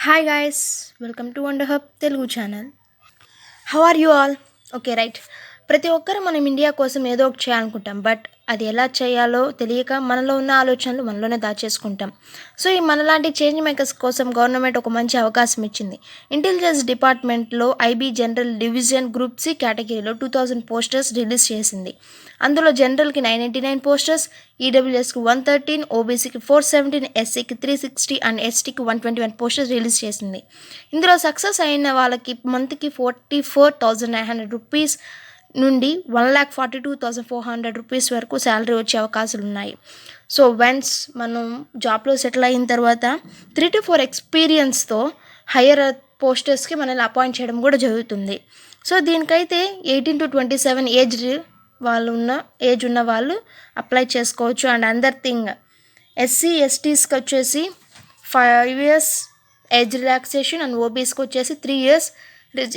Hi guys, welcome to Wonder Hub Telugu channel. How are you all? Okay right. ప్రతి ఒక్కరు మనం India కోసం ఏదో ఒకటి చేయాలనుకుంటాం. బట్ అది ఎలా చేయాలో తెలియక మనలో ఉన్న ఆలోచనలు మనలోనే దాచేసుకుంటాం. సో ఈ మనలాంటి చేంజ్ మేకర్స్ కోసం గవర్నమెంట్ ఒక మంచి అవకాశం ఇచ్చింది. ఇంటెలిజెన్స్ డిపార్ట్మెంట్లో IB general division group C కేటగిరీలో 2000 పోస్టర్స్ రిలీజ్ చేసింది. అందులో జనరల్కి 999 పోస్టర్స్, ఈడబ్ల్యూఎస్కి 113, ఓబీసీకి 417, ఎస్సీకి 360 అండ్ ఎస్టీకి 121 పోస్టర్స్ రిలీజ్ చేసింది. ఇందులో సక్సెస్ అయిన వాళ్ళకి మంత్కి 44,900 రూపీస్ నుండి 1,42,400 రూపీస్ వరకు శాలరీ వచ్చే అవకాశాలు ఉన్నాయి. సో వన్స్ మనం జాబ్లో సెటిల్ అయిన తర్వాత 3 to 4 ఎక్స్పీరియన్స్తో హయ్యర్ పోస్టర్స్కి మనల్ని అపాయింట్ చేయడం కూడా జరుగుతుంది. సో దీనికైతే 18 to 27 ఏజ్ ఉన్న వాళ్ళు అప్లై చేసుకోవచ్చు. అండ్ అందర్ థింగ్ ఎస్సీ ఎస్టీస్కి వచ్చేసి 5 years ఏజ్ రిలాక్సేషన్ అండ్ ఓబీస్కి వచ్చేసి 3 years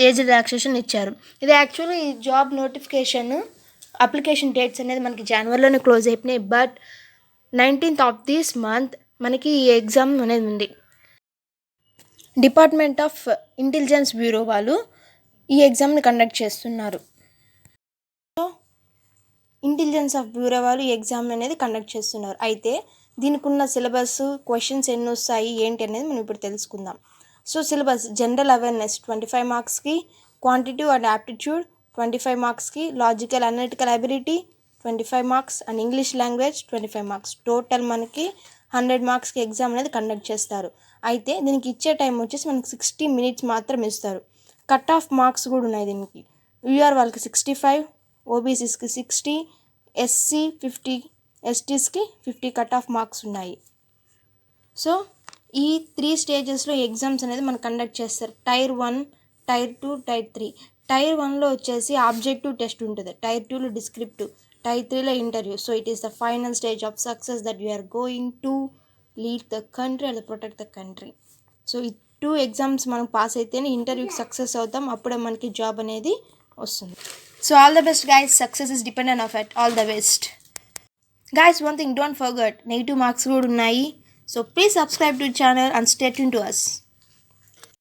ఏజ్ రిలాక్సేషన్ ఇచ్చారు. ఇది యాక్చువల్లీ ఈ జాబ్ నోటిఫికేషన్ అప్లికేషన్ డేట్స్ అనేది మనకి జనవరిలోనే క్లోజ్ అయిపోయినాయి. But 19th of this month మనకి ఈ ఎగ్జామ్ అనేది ఉంది. డిపార్ట్మెంట్ ఆఫ్ ఇంటెలిజెన్స్ బ్యూరో వాళ్ళు ఈ ఎగ్జామ్ని కండక్ట్ చేస్తున్నారు. సో ఇంటెలిజెన్స్ ఆఫ్ బ్యూరో వాళ్ళు ఈ ఎగ్జామ్ అనేది కండక్ట్ చేస్తున్నారు. అయితే దీనికి ఉన్న సిలబస్, క్వశ్చన్స్ ఎన్ని వస్తాయి ఏంటి అనేది మనం ఇప్పుడు తెలుసుకుందాం. సో సిలబస్ జనరల్ అవేర్నెస్ 25 మార్క్స్కి, క్వాంటిటివ్ అండ్ యాప్టిట్యూడ్ 25 మార్క్స్కి, logical analytical ability 25 marks and English language 25 marks. Total మనకి 100 మార్క్స్కి ఎగ్జామ్ అనేది కండక్ట్ చేస్తారు. అయితే దీనికి ఇచ్చే టైం వచ్చేసి మనకి 60 minutes మాత్రం ఇస్తారు. కట్ ఆఫ్ మార్క్స్ కూడా ఉన్నాయి దీనికి. యూఆర్ వాళ్ళకి 65, ఓబీసీస్కి 60, ఎస్సీ 50, ఎస్టీస్కి 50 కట్ ఆఫ్ మార్క్స్ ఉన్నాయి. సో ఈ 3 స్టేజెస్లో ఎగ్జామ్స్ అనేది మనం కండక్ట్ చేస్తారు. Tier 1, tier 2, tier 3. టైర్ 1లో వచ్చేసి ఆబ్జెక్టివ్ టెస్ట్ ఉంటుంది, టైర్ 2లో డిస్క్రిప్టివ్, టైర్ 3లో interview. So it is the final stage of success that we're going to lead the country and protect the country. So ఈ 2 exams మనం pass అయితేనే ఇంటర్వ్యూకి success అవుతాం, అప్పుడే మనకి జాబ్ అనేది వస్తుంది. So all the best guys, success is dependent of it. All the best guys. One thing, don't forget negative marks కూడా ఉన్నాయి. So please subscribe to the channel and stay tuned to us.